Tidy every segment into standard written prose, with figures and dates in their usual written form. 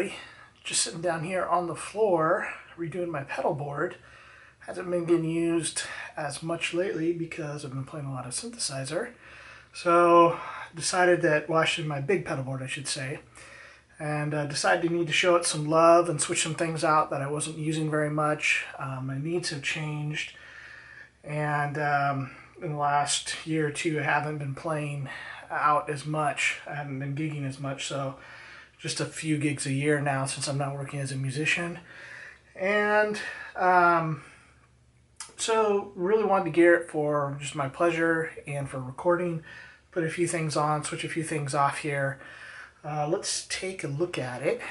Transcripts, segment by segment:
everybody. Just sitting down here on the floor redoing my pedal board. Hasn't been getting used as much lately because I've been playing a lot of synthesizer. So decided that, well, actually my big pedal board I should say, and decided to need to show it some love and switch some things out that I wasn't using very much. My needs have changed, and in the last year or two I haven't been playing out as much. I haven't been gigging as much, so just a few gigs a year now since I'm not working as a musician. And so really wanted to gear it for just my pleasure and for recording. Put a few things on, switch a few things off here. Let's take a look at it.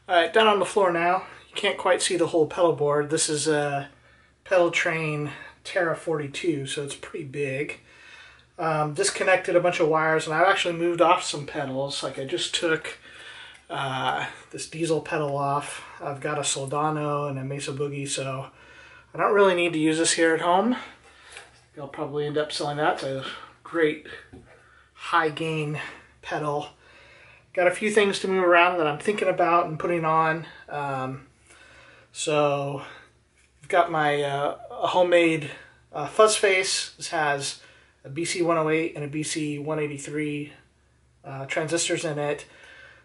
Alright, down on the floor now. You can't quite see the whole pedal board. This is a Pedal Train Terra 42, so it's pretty big. Disconnected a bunch of wires, and I've actually moved off some pedals. Like I just took this diesel pedal off. I've got a Soldano and a Mesa Boogie, so I don't really need to use this here at home. I'll probably end up selling that. It's a great high gain pedal. Got a few things to move around that I'm thinking about and putting on. So I've got my a homemade fuzz face. This has a BC108 and a BC183 transistors in it.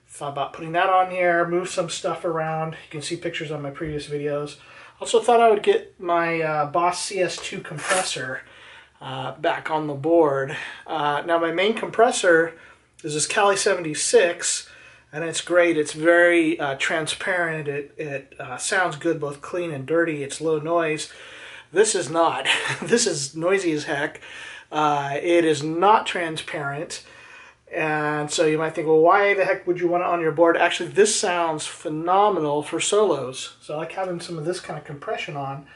Thought about putting that on here, move some stuff around. You can see pictures on my previous videos. Also thought I would get my Boss CS2 compressor back on the board. Now my main compressor is this Cali 76, and it's great. It's very transparent. It sounds good, both clean and dirty. It's low noise. This is not. This is noisy as heck. It is not transparent. And so you might think, well, why the heck would you want it on your board? Actually, this sounds phenomenal for solos. So I like having some of this kind of compression on.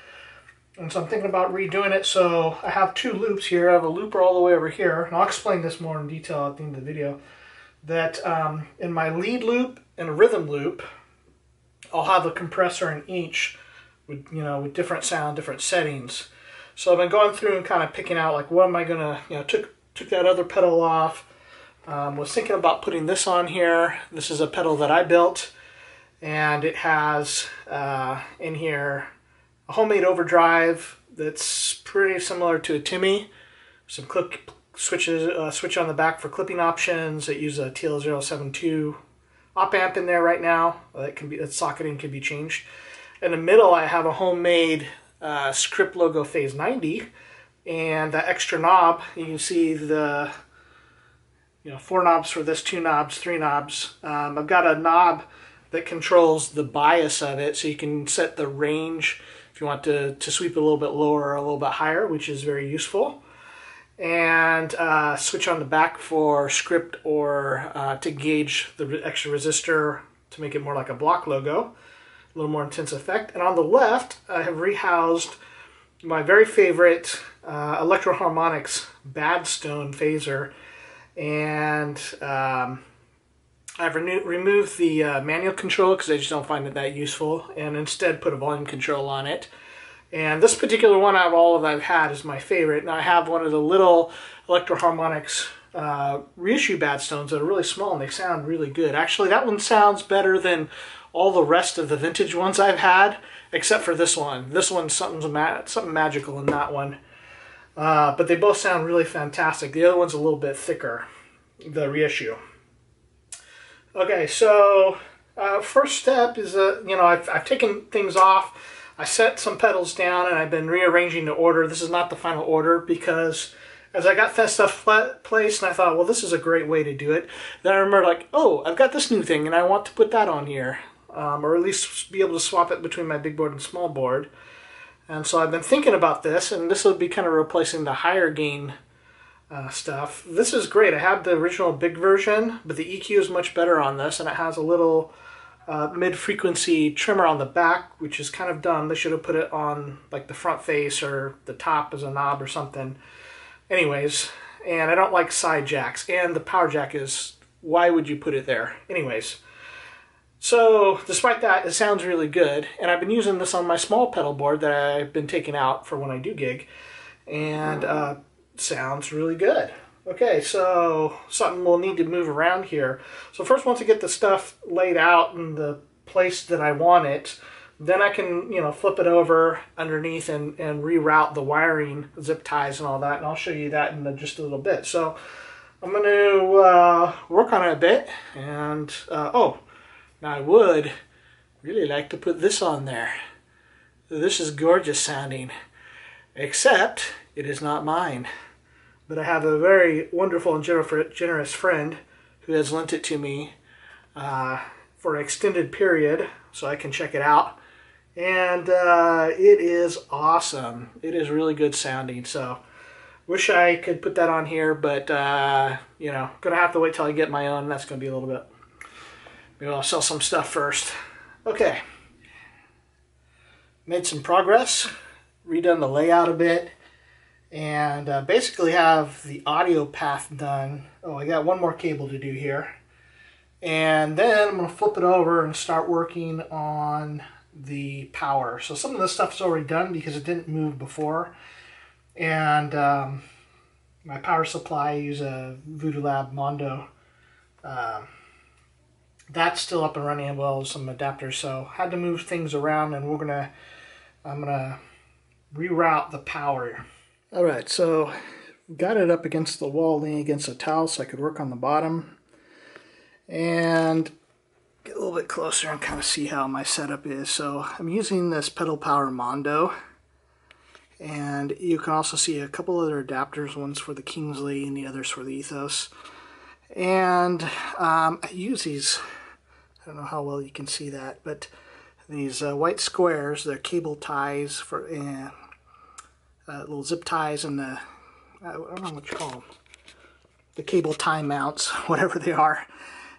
And so I'm thinking about redoing it. So I have two loops here. I have a looper all the way over here. And I'll explain this more in detail at the end of the video. That in my lead loop and a rhythm loop, I'll have a compressor in each with, with different sound, different settings. So I've been going through and kind of picking out, like, what am I going to, took that other pedal off. Was thinking about putting this on here. This is a pedal that I built, and it has in here a homemade overdrive that's pretty similar to a Timmy. Some clip switches, switch on the back for clipping options. It uses a TL072 op amp in there right now. That socketing can be changed. In the middle, I have a homemade script logo phase 90, and that extra knob. You can see the 4 knobs for this, 2 knobs, 3 knobs. I've got a knob that controls the bias of it, so you can set the range if you want to sweep it a little bit lower or a little bit higher, which is very useful. And switch on the back for script or to gauge the extra resistor to make it more like a block logo, a little more intense effect. And on the left, I have rehoused my very favorite Electro Harmonix Badstone phaser. And I've removed the manual control because I just don't find it that useful, and instead put a volume control on it. And this particular one out of all that I've had is my favorite. And I have one of the little Electro Harmonix reissue Badstones that are really small and they sound really good. Actually, that one sounds better than all the rest of the vintage ones I've had, except for this one. This one's something magical in that one. But they both sound really fantastic. The other one's a little bit thicker, the reissue. Okay, so first step is, I've taken things off. I set some pedals down and I've been rearranging the order. This is not the final order because as I got that stuff placed, and I thought, well, this is a great way to do it. Then I remembered, like, oh, I've got this new thing and I want to put that on here, or at least be able to swap it between my big board and small board. And so I've been thinking about this, and this will be kind of replacing the higher gain stuff. This is great. I have the original big version, but the EQ is much better on this, and it has a little mid-frequency trimmer on the back, which is kind of dumb. They should have put it on like the front face or the top as a knob or something. Anyways, and I don't like side jacks, and the power jack is, why would you put it there? Anyways. So, despite that, it sounds really good, and I've been using this on my small pedal board that I've been taking out for when I do gig, and sounds really good. Okay, so something we'll need to move around here. So first, once I get the stuff laid out in the place that I want it, then I can, flip it over underneath and reroute the wiring, zip ties and all that, and I'll show you that in just a little bit. So I'm going to work on it a bit, and now I would really like to put this on there. This is gorgeous sounding, except it is not mine. But I have a very wonderful and generous friend who has lent it to me for an extended period so I can check it out. And it is awesome. It is really good sounding. So wish I could put that on here, but gonna have to wait till I get my own. That's gonna be a little bit. Maybe I'll sell some stuff first. Okay. Made some progress. Redone the layout a bit. And basically have the audio path done. Oh, I got one more cable to do here. And then I'm going to flip it over and start working on the power. So some of this stuff's already done because it didn't move before. And my power supply, I use a Voodoo Lab Mondo. That's still up and running as well as some adapters. So had to move things around, and I'm gonna reroute the power. All right, so got it up against the wall, leaning against a towel so I could work on the bottom. And get a little bit closer and kind of see how my setup is. So I'm using this Pedal Power Mondo. And you can also see a couple other adapters, one's for the Kingsley and the other's for the Ethos. And I use these, I don't know how well you can see that, but these white squares, they're cable ties for little zip ties and the, I don't know what you call them, the cable tie mounts, whatever they are.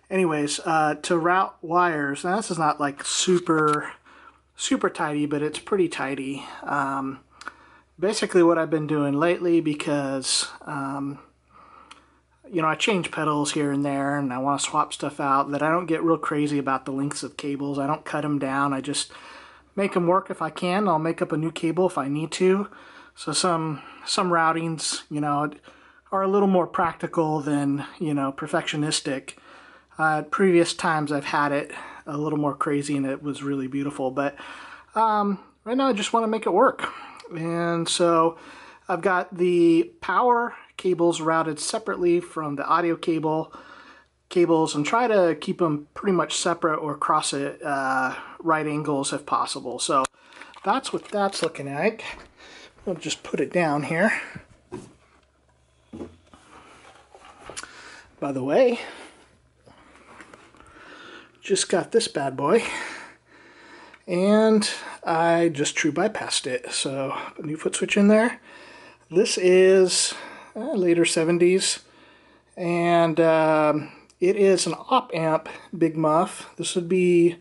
Anyways, to route wires, now this is not like super tidy, but it's pretty tidy. Basically what I've been doing lately, because I change pedals here and there and I want to swap stuff out, that I don't get real crazy about the lengths of cables. I don't cut them down. I just make them work if I can. I'll make up a new cable if I need to. So some routings, are a little more practical than, perfectionistic. Previous times I've had it a little more crazy and it was really beautiful. But right now I just want to make it work. And so I've got the power cables routed separately from the audio cables, and try to keep them pretty much separate or cross at right angles if possible. So that's what that's looking like. I'll just put it down here. By the way, just got this bad boy, and I just true bypassed it. So a new foot switch in there. This is later 70s, and it is an op amp Big Muff. This would be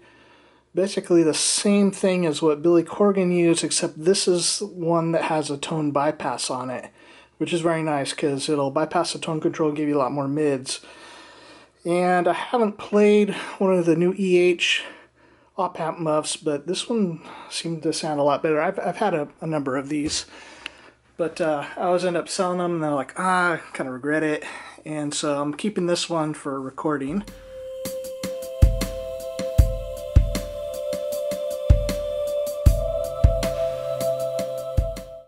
basically the same thing as what Billy Corgan used, except this is one that has a tone bypass on it, which is very nice because it'll bypass the tone control and give you a lot more mids. And I haven't played one of the new EH op amp muffs, but this one seemed to sound a lot better. I've had a number of these, but I always end up selling them and they're like, I kind of regret it. And so I'm keeping this one for recording.